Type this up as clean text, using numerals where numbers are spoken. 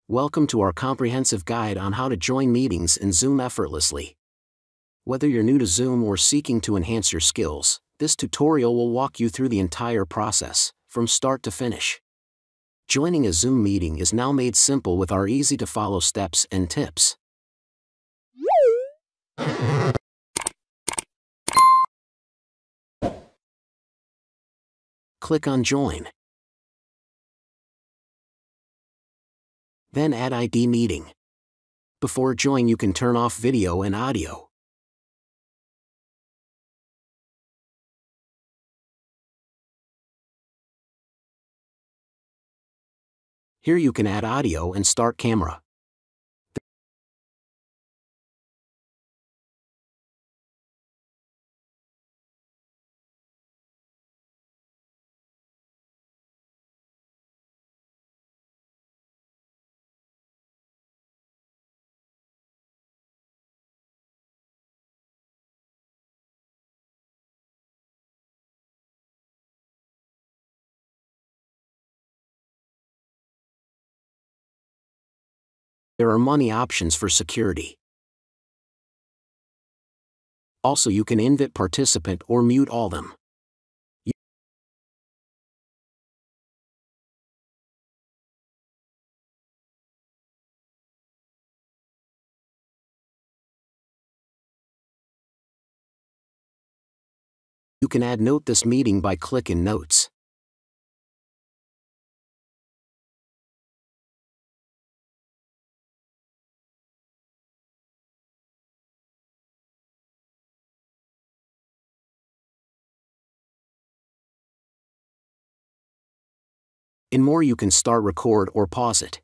Welcome to our comprehensive guide on how to join meetings in Zoom effortlessly. Whether you're new to Zoom or seeking to enhance your skills, this tutorial will walk you through the entire process, from start to finish. Joining a Zoom meeting is now made simple with our easy-to-follow steps and tips. Click on Join. Then add ID Meeting. Before join, you can turn off video and audio. Here you can add audio and start camera. There are many options for security. Also, you can invite participant or mute all them. You can add note this meeting by clicking Notes. In more, you can start, record, or pause it.